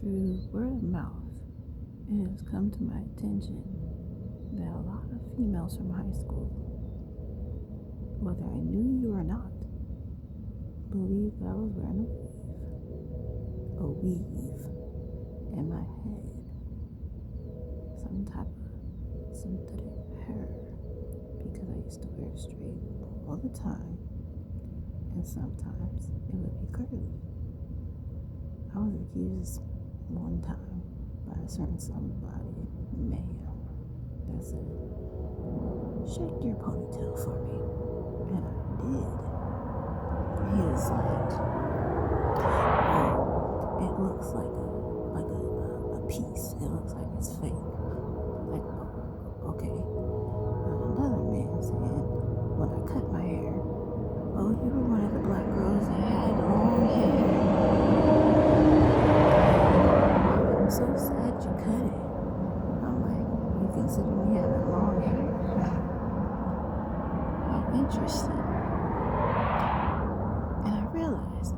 Through word of mouth, it has come to my attention that a lot of females from high school, whether I knew you or not, believed that I was wearing a weave in my head, some type of synthetic hair, because I used to wear it straight all the time, and sometimes it would be curly. I was accused one time by a certain somebody, ma'am, that said, shake your ponytail for me. And I did. He was like, oh, it looks like a piece. It looks like it's fake. Like, okay. And another man said, when I cut my hair, oh, you were one of the black girls that had long hair. I'm so sad you cut it. I'm like, you consider me having long hair? How interesting. And I realized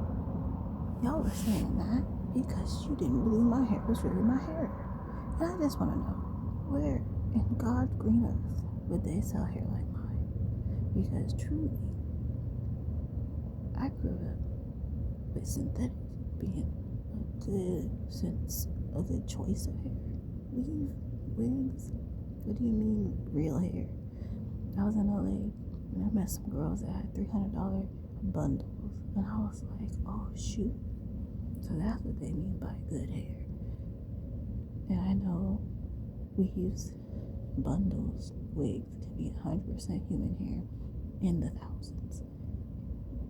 y'all were saying that because you didn't believe my hair was really my hair. And I just want to know, where in God's green earth would they sell hair like mine? Because truly, I grew up with synthetic being a good sense, a good choice of hair. Weave, wigs, what do you mean real hair? I was in LA and I met some girls that had $300 bundles, and I was like, oh shoot, so that's what they mean by good hair. And I know weaves, bundles, wigs could be 100% human hair in the thousands.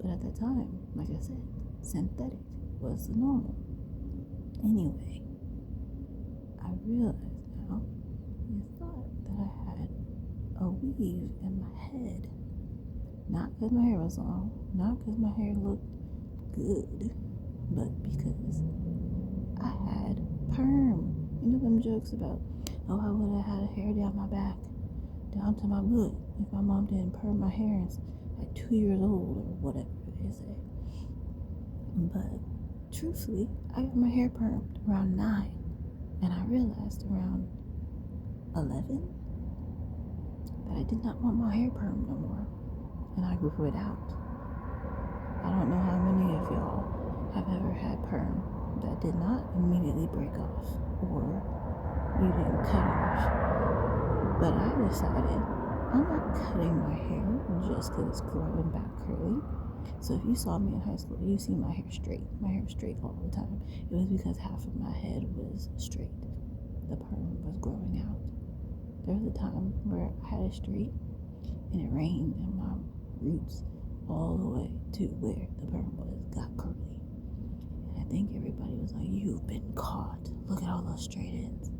But at the time, like I said, synthetic was the normal. Anyway, I realize now you thought that I had a weave in my head. Not because my hair was long, not because my hair looked good, but because I had perm. You know them jokes about, oh, I would have had hair down my back, down to my butt, if my mom didn't perm my hair at 2 years old or whatever they say. But truthfully, I got my hair permed around 9, and I realized around 11 that I did not want my hair permed no more, and I grew it out. I don't know how many of y'all have ever had perm that did not immediately break off, or you didn't cut off. But I decided I'm not cutting my hair just because it's growing back curly. So if you saw me in high school, you see my hair straight. My hair was straight all the time. It was because half of my head was straight. The perm was growing out. There was a time where I had it straight and it rained and my roots all the way to where the perm was got curly. And I think everybody was like, you've been caught. Look at all those straight ends.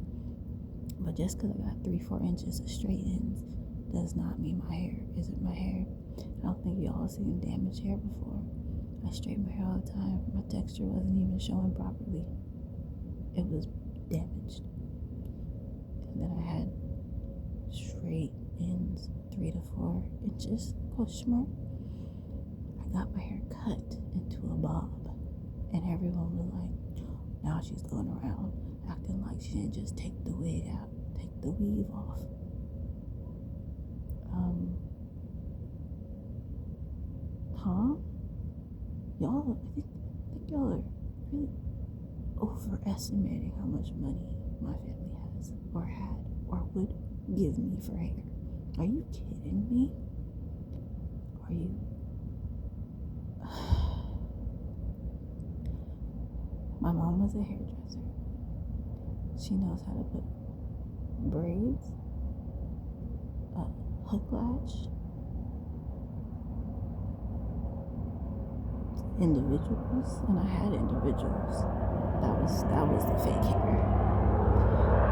But just because I got 3-4 inches of straight ends does not mean my hair isn't my hair. I don't think y'all seen damaged hair before. I straighten my hair all the time. My texture wasn't even showing properly. It was damaged. And then I had straight ends, 3 to 4 inches, push mark. I got my hair cut into a bob, and everyone was like, now she's going around acting like she didn't just take the wig out, take the weave off. Y'all, I think y'all are really overestimating how much money my family has, or had, or would give me for hair. Are you kidding me? Are you? My mom was a hairdresser. She knows how to put braids, hook latch, individuals, and I had individuals. That was the fake hair.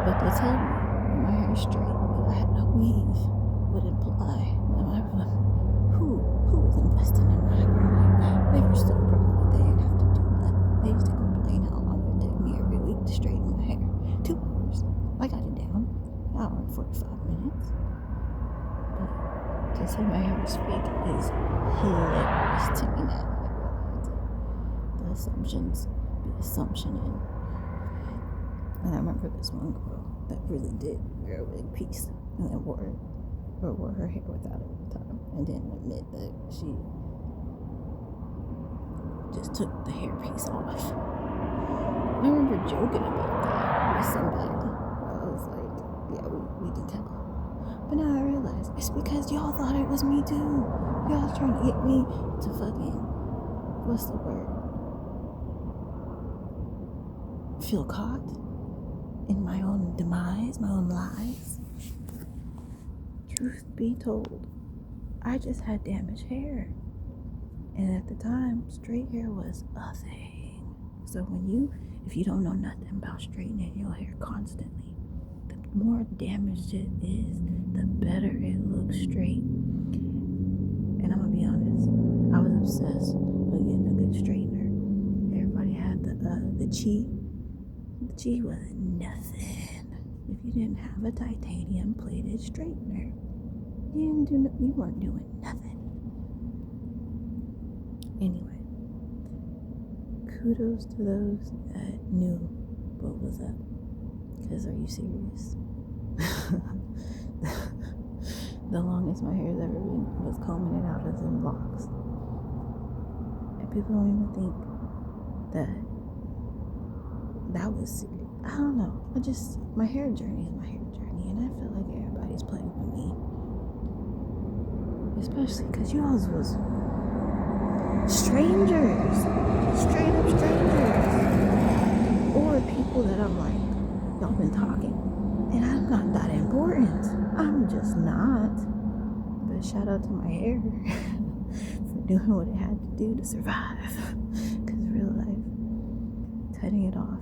But they tell me when my hair is straight that I had a weave would imply that who was investing in my hair like that? They were so proud that they didn't have to do nothing. They used to complain how long it took me every week to straighten my hair. 2 hours. I got it down. An hour and 45 minutes. But to say my hair was fake is hilarious to me now. The assumption in And I remember this one girl that really did wear a wig piece and then wore her hair without it all the time and didn't admit that she just took the hair piece off. I remember joking about that with somebody. I was like, yeah, we can tell. But now I realize it's because y'all thought it was me too. Y'all was trying to get me to fucking, what's the word? Feel caught in my own demise, my own lies. Truth be told, I just had damaged hair. And at the time, straight hair was a thing. So if you don't know nothing about straightening your hair constantly, the more damaged it is, the better it looks straight. And I'm gonna be honest, I was obsessed with getting a good straightener. Everybody had the Chi. The Chi was nothing. If you didn't have a titanium plated straightener, you weren't doing nothing. Anyway, kudos to those that knew what was up. Because are you serious? The longest my hair's ever been was combing it out as in locks. And people don't even think that was serious. I don't know. My hair journey is my hair journey. And I feel like everybody's playing with me. Especially because you all was strangers. Straight up strangers. Or people that I'm like, y'all been talking. And I'm not that important. I'm just not. But shout out to my hair for doing what it had to do to survive. Because real life, cutting it off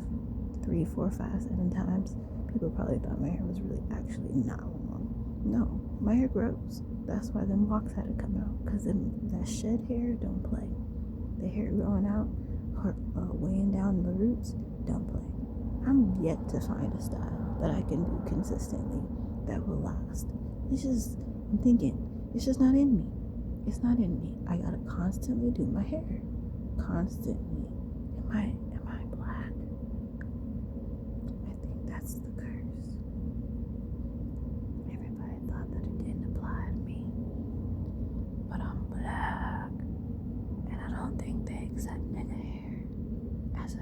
3, 4, 5, 7 times, people probably thought my hair was really actually not long. No, my hair grows. That's why them locks had to come out. Because that shed hair don't play. The hair growing out or weighing down the roots don't play. I'm yet to find a style that I can do consistently that will last. I'm thinking, it's just not in me. It's not in me. I gotta constantly do my hair. Constantly. Am I black? I think that's the curse. Everybody thought that it didn't apply to me. But I'm black. And I don't think they accept nigga hair as a